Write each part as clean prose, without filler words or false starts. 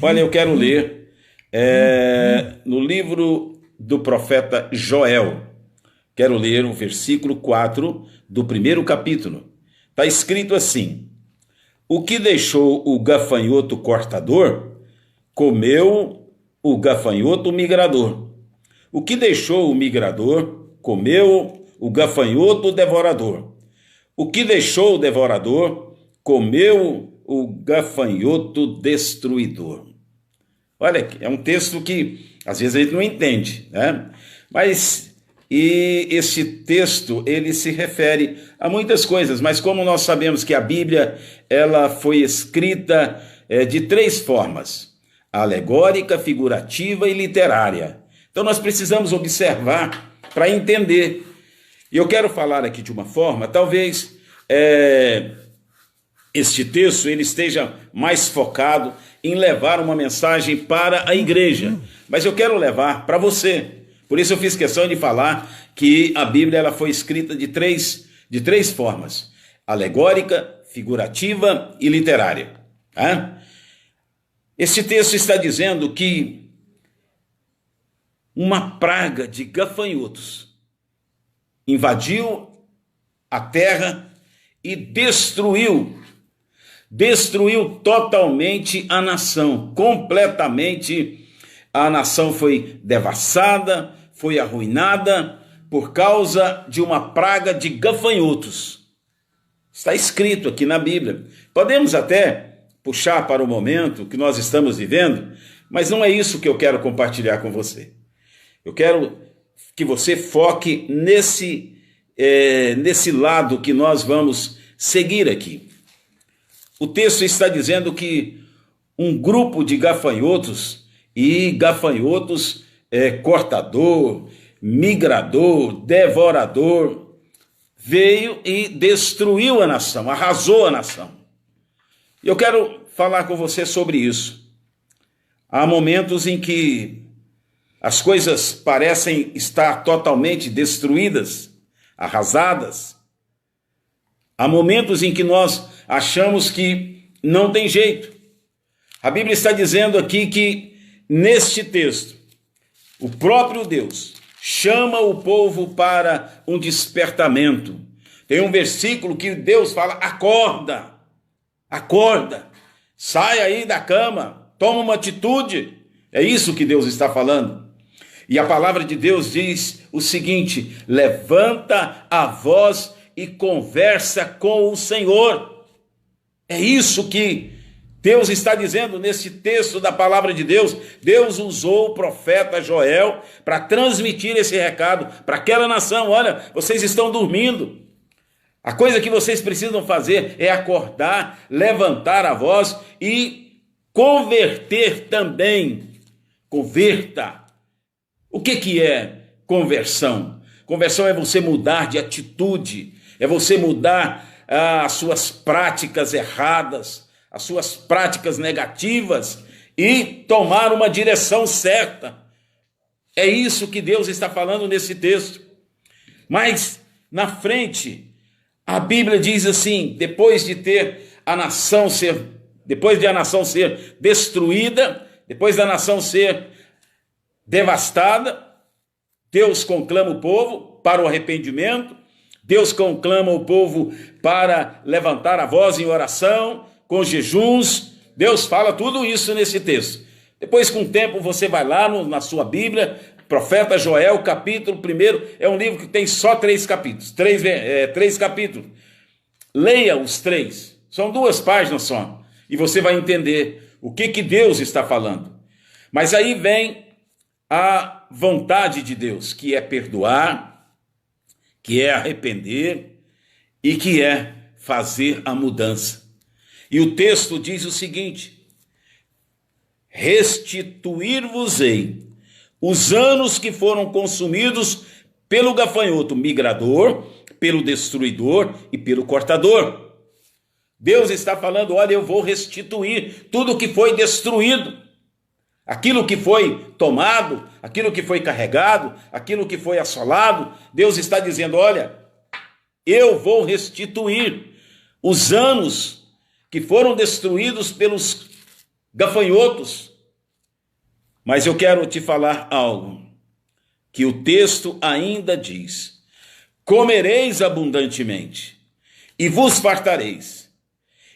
Olha, eu quero ler no livro do profeta Joel. Quero ler o versículo 4 do primeiro capítulo. Está escrito assim: o que deixou o gafanhoto cortador, comeu o gafanhoto migrador. O que deixou o migrador, comeu o gafanhoto devorador. O que deixou o devorador, comeu o gafanhoto destruidor. Olha, é um texto que às vezes a gente não entende, né? Mas esse texto, ele se refere a muitas coisas, mas como nós sabemos que a Bíblia, ela foi escrita de três formas: alegórica, figurativa e literária. Então nós precisamos observar para entender. E eu quero falar aqui de uma forma, talvez este texto ele esteja mais focado em levar uma mensagem para a igreja, mas eu quero levar para você. Por isso eu fiz questão de falar que a Bíblia ela foi escrita de três formas: alegórica, figurativa e literária. Esse texto está dizendo que uma praga de gafanhotos invadiu a terra e destruiu totalmente a nação, completamente. A nação foi devastada, foi arruinada por causa de uma praga de gafanhotos. Está escrito aqui na Bíblia. Podemos até puxar para o momento que nós estamos vivendo, mas não é isso que eu quero compartilhar com você. Eu quero que você foque nesse lado que nós vamos seguir aqui. O texto está dizendo que um grupo de gafanhotos, e gafanhotos cortador, migrador, devorador, veio e destruiu a nação, arrasou a nação. Eu quero falar com você sobre isso. Há momentos em que as coisas parecem estar totalmente destruídas, arrasadas. Há momentos em que nós achamos que não tem jeito. A Bíblia está dizendo aqui que, neste texto, o próprio Deus chama o povo para um despertamento. Tem um versículo que Deus fala: acorda, acorda, sai aí da cama, toma uma atitude. É isso que Deus está falando. E a palavra de Deus diz o seguinte: levanta a voz e conversa com o Senhor. É isso que Deus está dizendo nesse texto da palavra de Deus. Deus usou o profeta Joel para transmitir esse recado para aquela nação. Olha, vocês estão dormindo. A coisa que vocês precisam fazer é acordar, levantar a voz e converter também. Converta. O que é conversão? Conversão é você mudar de atitude, é você mudar as suas práticas erradas, as suas práticas negativas e tomar uma direção certa. É isso que Deus está falando nesse texto. Mas na frente, a Bíblia diz assim: depois de a nação ser destruída, depois da nação ser devastada, Deus conclama o povo para o arrependimento, Deus conclama o povo para levantar a voz em oração, com jejuns. Deus fala tudo isso nesse texto. Depois, com o tempo, você vai lá na sua Bíblia, profeta Joel, capítulo 1, é um livro que tem só 3 capítulos, 3 capítulos. Leia os 3, são 2 páginas só, e você vai entender o que Deus está falando. Mas aí vem a vontade de Deus, que é perdoar, que é arrepender e que é fazer a mudança. E o texto diz o seguinte: restituir-vos-ei os anos que foram consumidos pelo gafanhoto migrador, pelo destruidor e pelo cortador. Deus está falando: olha, eu vou restituir tudo que foi destruído. Aquilo que foi tomado, aquilo que foi carregado, aquilo que foi assolado, Deus está dizendo: olha, eu vou restituir os anos que foram destruídos gafanhotos. Mas eu quero te falar algo que o texto ainda diz: comereis abundantemente e vos fartareis,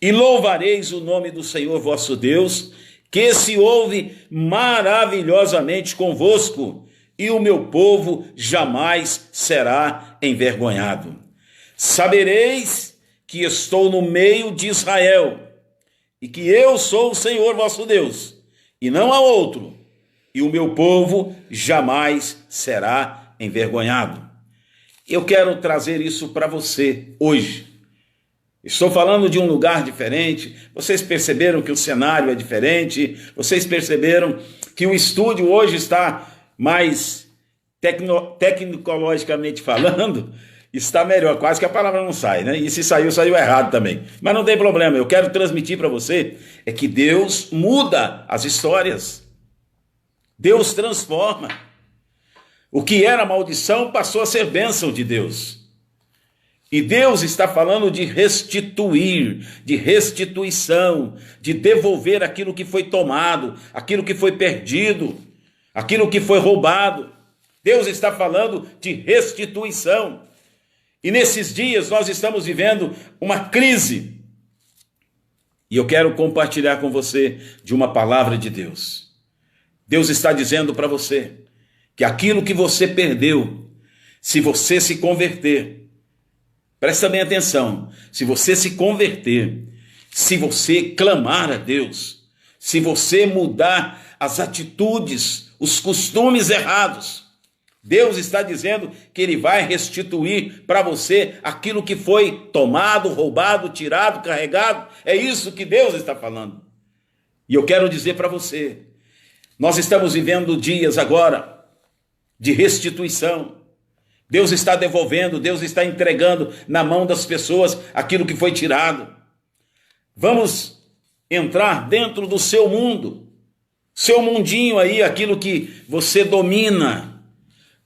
e louvareis o nome do Senhor vosso Deus, que se ouve maravilhosamente convosco, e o meu povo jamais será envergonhado. Sabereis que estou no meio de Israel, e que eu sou o Senhor vosso Deus, e não há outro, e o meu povo jamais será envergonhado. Eu quero trazer isso para você hoje. Estou falando de um lugar diferente. Vocês perceberam que o cenário é diferente? Vocês perceberam que o estúdio hoje está mais tecnologicamente falando? Está melhor, quase que a palavra não sai, né? E se saiu, saiu errado também. Mas não tem problema, eu quero transmitir para você é que Deus muda as histórias. Deus transforma. O que era maldição passou a ser bênção de Deus. E Deus está falando de restituir, de restituição, de devolver aquilo que foi tomado, aquilo que foi perdido, aquilo que foi roubado. Deus está falando de restituição. E nesses dias nós estamos vivendo uma crise. E eu quero compartilhar com você de uma palavra de Deus. Deus está dizendo para você que aquilo que você perdeu, se você se converter, presta bem atenção, se você se converter, se você clamar a Deus, se você mudar as atitudes, os costumes errados, Deus está dizendo que Ele vai restituir para você aquilo que foi tomado, roubado, tirado, carregado. É isso que Deus está falando. E eu quero dizer para você, nós estamos vivendo dias agora de restituição. Deus está devolvendo, Deus está entregando na mão das pessoas aquilo que foi tirado. Vamos entrar dentro do seu mundo, seu mundinho aí, aquilo que você domina.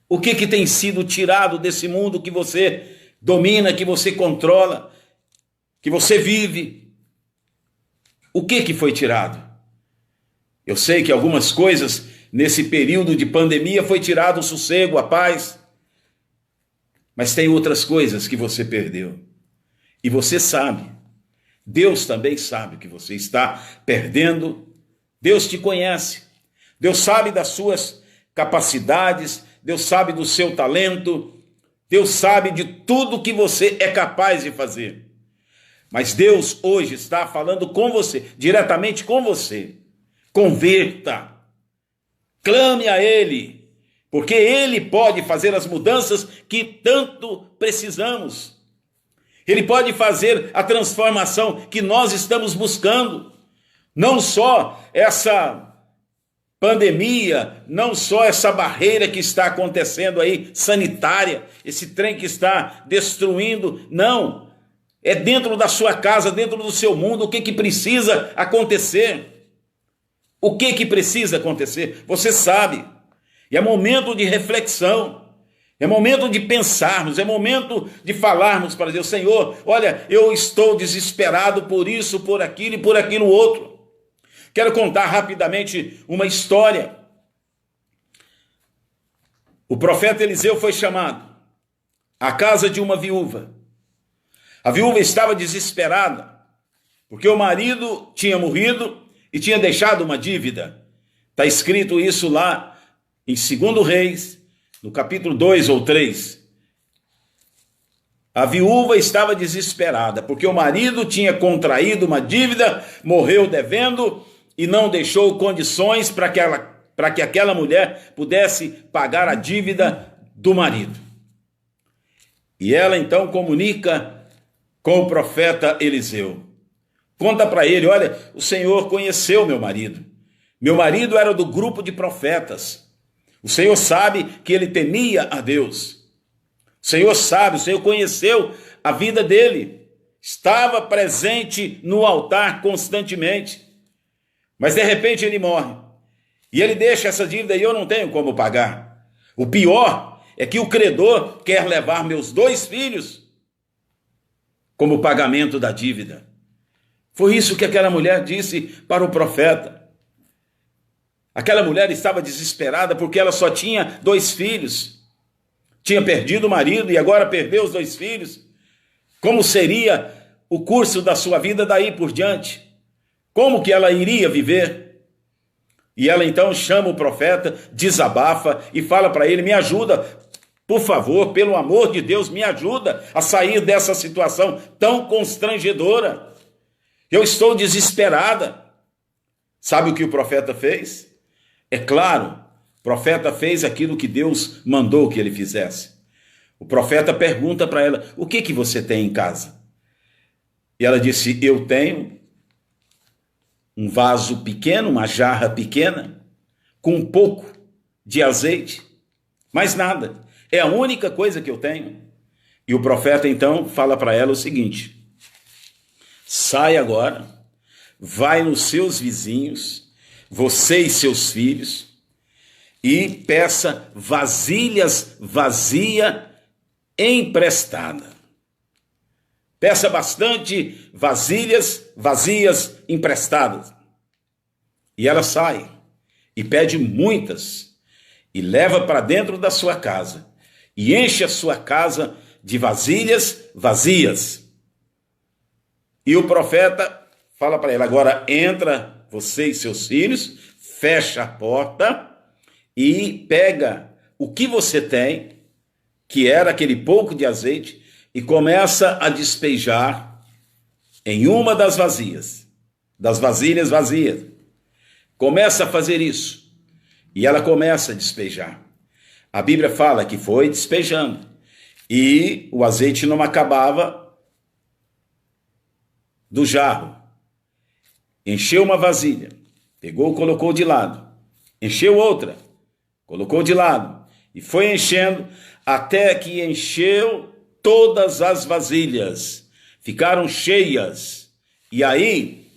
O que tem sido tirado desse mundo que você domina, que você controla, que você vive? O que foi tirado? Eu sei que algumas coisas nesse período de pandemia foi tirado o sossego, a paz. Mas tem outras coisas que você perdeu. E você sabe. Deus também sabe que você está perdendo. Deus te conhece. Deus sabe das suas capacidades. Deus sabe do seu talento. Deus sabe de tudo que você é capaz de fazer. Mas Deus hoje está falando com você, diretamente com você. Converta. Clame a Ele. Porque Ele pode fazer as mudanças que tanto precisamos. Ele pode fazer a transformação que nós estamos buscando. Não só essa pandemia, não só essa barreira que está acontecendo aí, sanitária, esse trem que está destruindo, não. É dentro da sua casa, dentro do seu mundo, o que precisa acontecer. O que precisa acontecer? Você sabe. E é momento de reflexão, é momento de pensarmos, é momento de falarmos para Deus: Senhor, olha, eu estou desesperado por isso, por aquilo e por aquilo outro. Quero contar rapidamente uma história. O profeta Eliseu foi chamado à casa de uma viúva. A viúva estava desesperada, porque o marido tinha morrido e tinha deixado uma dívida. Está escrito isso lá em 2 Reis, no capítulo 2 ou 3. A viúva estava desesperada, porque o marido tinha contraído uma dívida, morreu devendo e não deixou condições para que aquela mulher pudesse pagar a dívida do marido. E ela então comunica com o profeta Eliseu. Conta para ele: olha, o Senhor conheceu meu marido. Meu marido era do grupo de profetas. O Senhor sabe que ele temia a Deus. O Senhor sabe, o Senhor conheceu a vida dele. Estava presente no altar constantemente. Mas de repente ele morre. E ele deixa essa dívida e eu não tenho como pagar. O pior é que o credor quer levar meus 2 filhos como pagamento da dívida. Foi isso que aquela mulher disse para o profeta. Aquela mulher estava desesperada porque ela só tinha 2 filhos. Tinha perdido o marido e agora perdeu os 2 filhos. Como seria o curso da sua vida daí por diante? Como que ela iria viver? E ela então chama o profeta, desabafa e fala para ele: me ajuda, por favor, pelo amor de Deus, me ajuda a sair dessa situação tão constrangedora. Eu estou desesperada. Sabe o que o profeta fez? É claro, o profeta fez aquilo que Deus mandou que ele fizesse. O profeta pergunta para ela: o que você tem em casa? E ela disse: eu tenho um vaso pequeno, uma jarra pequena, com um pouco de azeite, mais nada. É a única coisa que eu tenho. E o profeta então fala para ela o seguinte: sai agora, vai nos seus vizinhos, você e seus filhos, e peça vasilhas vazias emprestada. Peça bastante vasilhas vazias emprestadas. E ela sai e pede muitas e leva para dentro da sua casa e enche a sua casa de vasilhas vazias. E o profeta fala para ela: agora entra você e seus filhos, fecha a porta e pega o que você tem, que era aquele pouco de azeite, e começa a despejar em uma das vasilhas, das vasilhas vazias. Começa a fazer isso. E ela começa a despejar. A Bíblia fala que foi despejando. E o azeite não acabava do jarro. Encheu uma vasilha, pegou, colocou de lado. Encheu outra, colocou de lado. E foi enchendo até que encheu todas as vasilhas. Ficaram cheias. E aí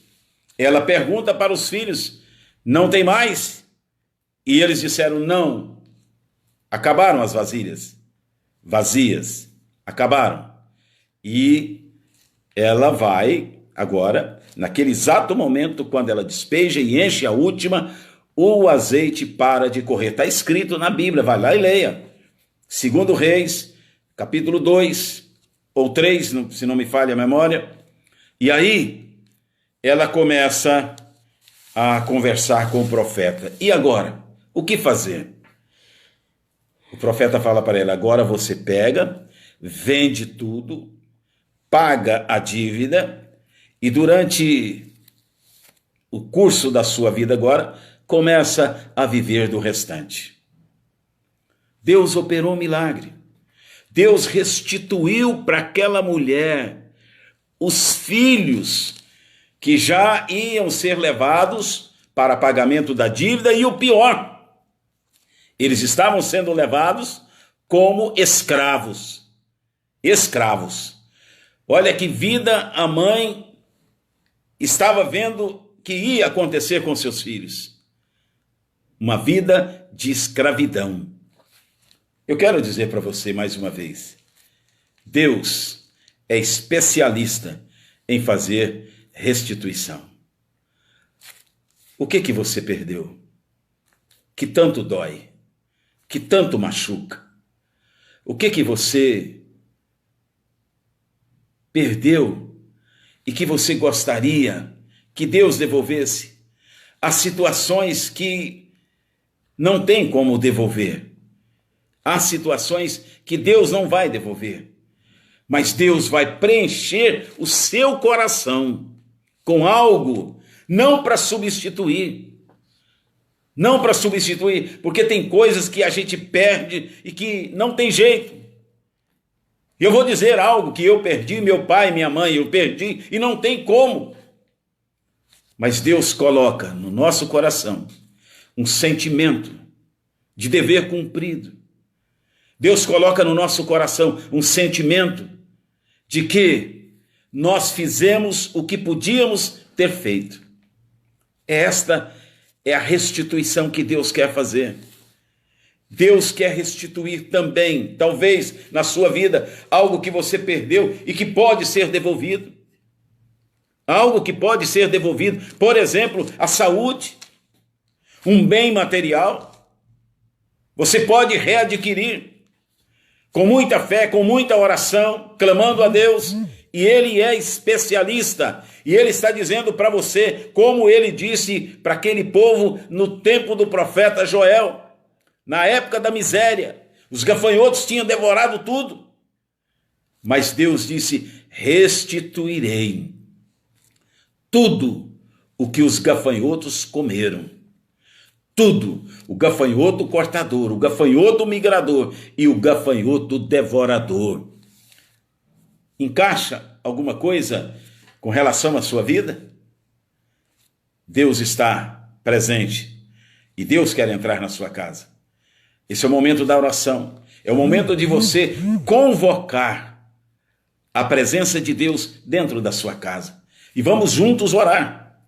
ela pergunta para os filhos: não tem mais? E eles disseram: não. Acabaram as vasilhas vazias. Acabaram. E ela vai agora, naquele exato momento, quando ela despeja e enche a última, o azeite para de correr. Está escrito na Bíblia, vai lá e leia. 2 Reis, capítulo 2 ou 3, se não me falha a memória. E aí ela começa a conversar com o profeta. E agora? O que fazer? O profeta fala para ela: agora você pega, vende tudo, paga a dívida e durante o curso da sua vida agora, começa a viver do restante. Deus operou um milagre. Deus restituiu para aquela mulher os filhos que já iam ser levados para pagamento da dívida, e o pior, eles estavam sendo levados como escravos. Escravos. Olha que vida a mãe estava vendo que ia acontecer com seus filhos. Uma vida de escravidão. Eu quero dizer para você mais uma vez: Deus é especialista em fazer restituição. O que você perdeu? Que tanto dói? Que tanto machuca? O que você perdeu e que você gostaria que Deus devolvesse? Há situações que não tem como devolver. Há situações que Deus não vai devolver. Mas Deus vai preencher o seu coração com algo, não para substituir. Não para substituir, porque tem coisas que a gente perde e que não tem jeito. Eu vou dizer algo que eu perdi, meu pai, minha mãe, eu perdi e não tem como. Mas Deus coloca no nosso coração um sentimento de dever cumprido. Deus coloca no nosso coração um sentimento de que nós fizemos o que podíamos ter feito. Esta é a restituição que Deus quer fazer. Deus quer restituir também, talvez na sua vida, algo que você perdeu e que pode ser devolvido. algo que pode ser devolvido, por exemplo, a saúde, um bem material, você pode readquirir com muita fé, com muita oração, clamando a Deus, e Ele é especialista, e Ele está dizendo para você, como Ele disse para aquele povo no tempo do profeta Joel, na época da miséria, os gafanhotos tinham devorado tudo, mas Deus disse: restituirei tudo o que os gafanhotos comeram. Tudo, o gafanhoto cortador, o gafanhoto migrador e o gafanhoto devorador. Encaixa alguma coisa com relação à sua vida? Deus está presente e Deus quer entrar na sua casa. Esse é o momento da oração, é o momento de você convocar a presença de Deus dentro da sua casa. E vamos juntos orar.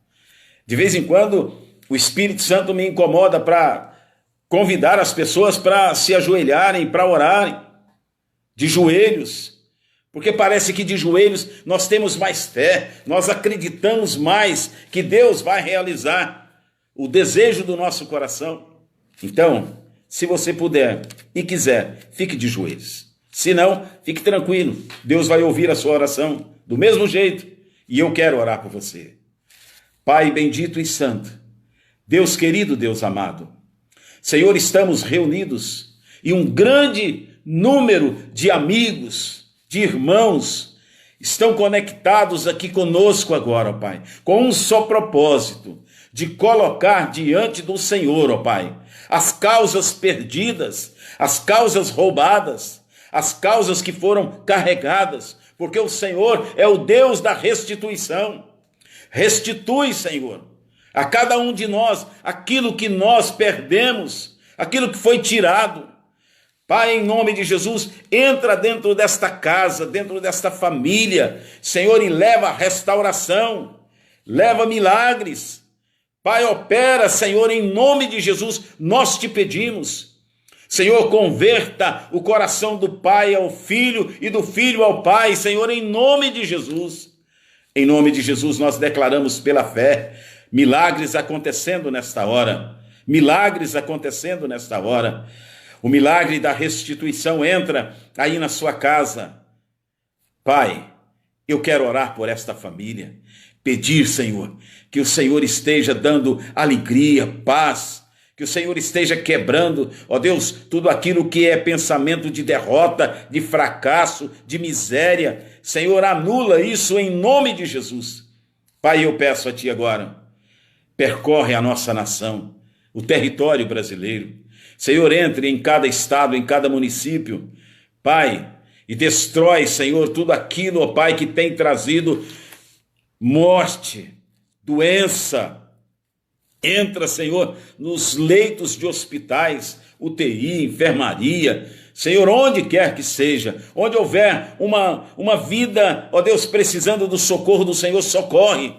De vez em quando, o Espírito Santo me incomoda para convidar as pessoas para se ajoelharem, para orarem, de joelhos, porque parece que de joelhos nós temos mais fé, nós acreditamos mais que Deus vai realizar o desejo do nosso coração. Então, se você puder e quiser, fique de joelhos. Se não, fique tranquilo, Deus vai ouvir a sua oração do mesmo jeito, e eu quero orar por você. Pai bendito e santo, Deus querido, Deus amado, Senhor, estamos reunidos e um grande número de amigos, de irmãos, estão conectados aqui conosco agora, ó Pai, com um só propósito, de colocar diante do Senhor, ó Pai, as causas perdidas, as causas roubadas, as causas que foram carregadas, porque o Senhor é o Deus da restituição. Restitui, Senhor, a cada um de nós aquilo que nós perdemos, aquilo que foi tirado. Pai, em nome de Jesus, entra dentro desta casa, dentro desta família, Senhor, e leva restauração, leva milagres. Pai, opera, Senhor, em nome de Jesus, nós te pedimos. Senhor, converta o coração do pai ao filho e do filho ao pai, Senhor, em nome de Jesus. Em nome de Jesus, nós declaramos pela fé, milagres acontecendo nesta hora, milagres acontecendo nesta hora. O milagre da restituição entra aí na sua casa. Pai, eu quero orar por esta família, pedir, Senhor, que o Senhor esteja dando alegria, paz, que o Senhor esteja quebrando, ó Deus, tudo aquilo que é pensamento de derrota, de fracasso, de miséria. Senhor, anula isso em nome de Jesus. Pai, eu peço a Ti agora, percorre a nossa nação, o território brasileiro. Senhor, entre em cada estado, em cada município, Pai, e destrói, Senhor, tudo aquilo, ó Pai, que tem trazido morte, doença. Entra, Senhor, nos leitos de hospitais, UTI, enfermaria, Senhor, onde quer que seja, onde houver uma vida, ó Deus, precisando do socorro do Senhor, socorre.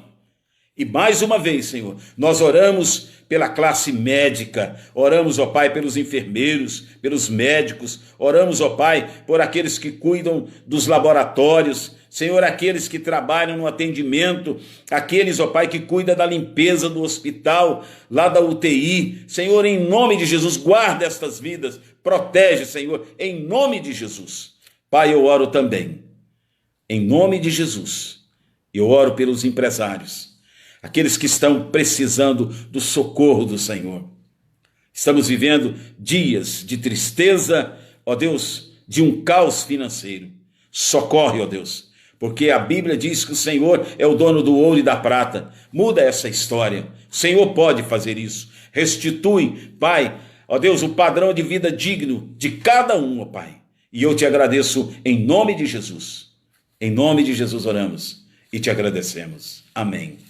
E mais uma vez, Senhor, nós oramos pela classe médica, oramos, ó Pai, pelos enfermeiros, pelos médicos, oramos, ó Pai, por aqueles que cuidam dos laboratórios, Senhor, aqueles que trabalham no atendimento, aqueles, ó Pai, que cuidam da limpeza do hospital, lá da UTI, Senhor, em nome de Jesus, guarda estas vidas, protege, Senhor, em nome de Jesus. Pai, eu oro também, em nome de Jesus, eu oro pelos empresários, aqueles que estão precisando do socorro do Senhor. Estamos vivendo dias de tristeza, ó Deus, de um caos financeiro. Socorre, ó Deus, porque a Bíblia diz que o Senhor é o dono do ouro e da prata. Muda essa história. O Senhor pode fazer isso. Restitui, Pai, ó Deus, o padrão de vida digno de cada um, ó Pai. E eu te agradeço em nome de Jesus. Em nome de Jesus oramos e te agradecemos. Amém.